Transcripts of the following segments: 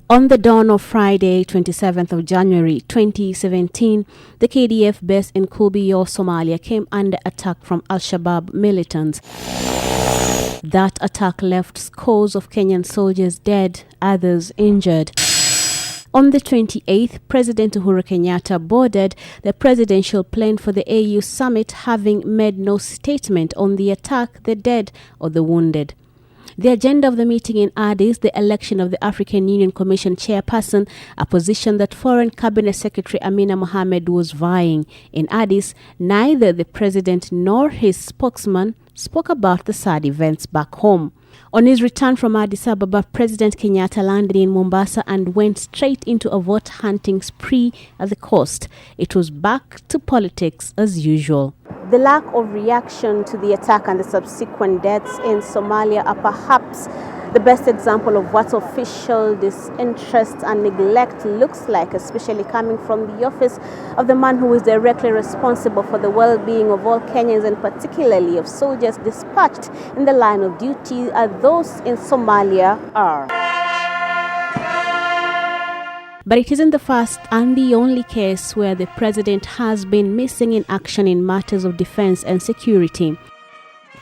On the dawn of Friday, 27th of January 2017, the KDF base in Kulbilyoh, Somalia came under attack from Al-Shabaab militants. That attack left scores of Kenyan soldiers dead, others injured. On the 28th, President Uhuru Kenyatta boarded the presidential plane for the AU summit, having made no statement on the attack, the dead or the wounded. The agenda of the meeting in Addis, the election of the African Union Commission chairperson, a position that Foreign Cabinet Secretary Amina Mohamed was vying. In Addis, neither the president nor his spokesman spoke about the sad events back home. On his return from Addis Ababa, President Kenyatta landed in Mombasa and went straight into a vote hunting spree at the coast. It was back to politics as usual. The lack of reaction to the attack and the subsequent deaths in Somalia are perhaps the best example of what official disinterest and neglect looks like, especially coming from the office of the man who is directly responsible for the well-being of all Kenyans, and particularly of soldiers dispatched in the line of duty, as those in Somalia are. But it isn't the first and the only case where the president has been missing in action in matters of defense and security.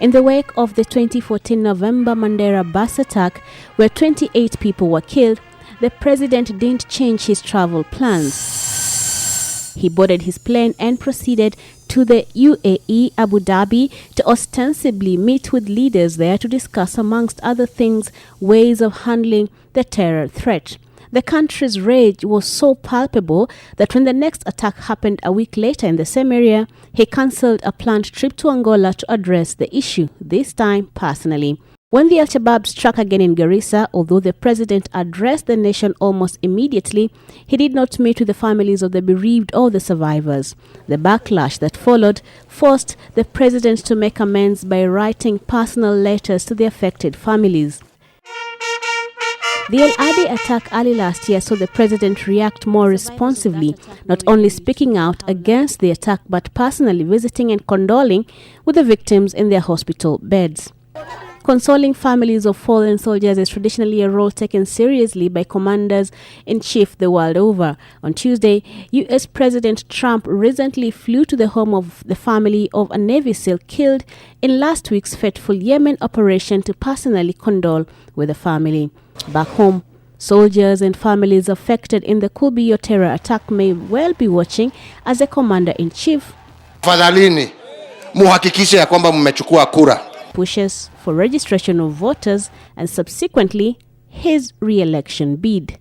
In the wake of the 2014 November Mandera bus attack, where 28 people were killed, the president didn't change his travel plans. He boarded his plane and proceeded to the UAE, Abu Dhabi, to ostensibly meet with leaders there to discuss, amongst other things, ways of handling the terror threat. The country's rage was so palpable that when the next attack happened a week later in the same area, he cancelled a planned trip to Angola to address the issue, this time personally. When the Al-Shabaab struck again in Garissa, although the president addressed the nation almost immediately, he did not meet with the families of the bereaved or the survivors. The backlash that followed forced the president to make amends by writing personal letters to the affected families. The El Adi attack early last year saw the president react more responsively, not only speaking out against the attack but personally visiting and condoling with the victims in their hospital beds. Consoling families of fallen soldiers is traditionally a role taken seriously by commanders-in-chief the world over. On Tuesday, U.S. President Trump recently flew to the home of the family of a Navy SEAL killed in last week's fateful Yemen operation to personally condole with the family. Back home, soldiers and families affected in the Kulbilyoh terror attack may well be watching as the commander-in-chief Fadhalini, muhakikishe ya kwamba mmechukua kura. Pushes for registration of voters and subsequently his re-election bid.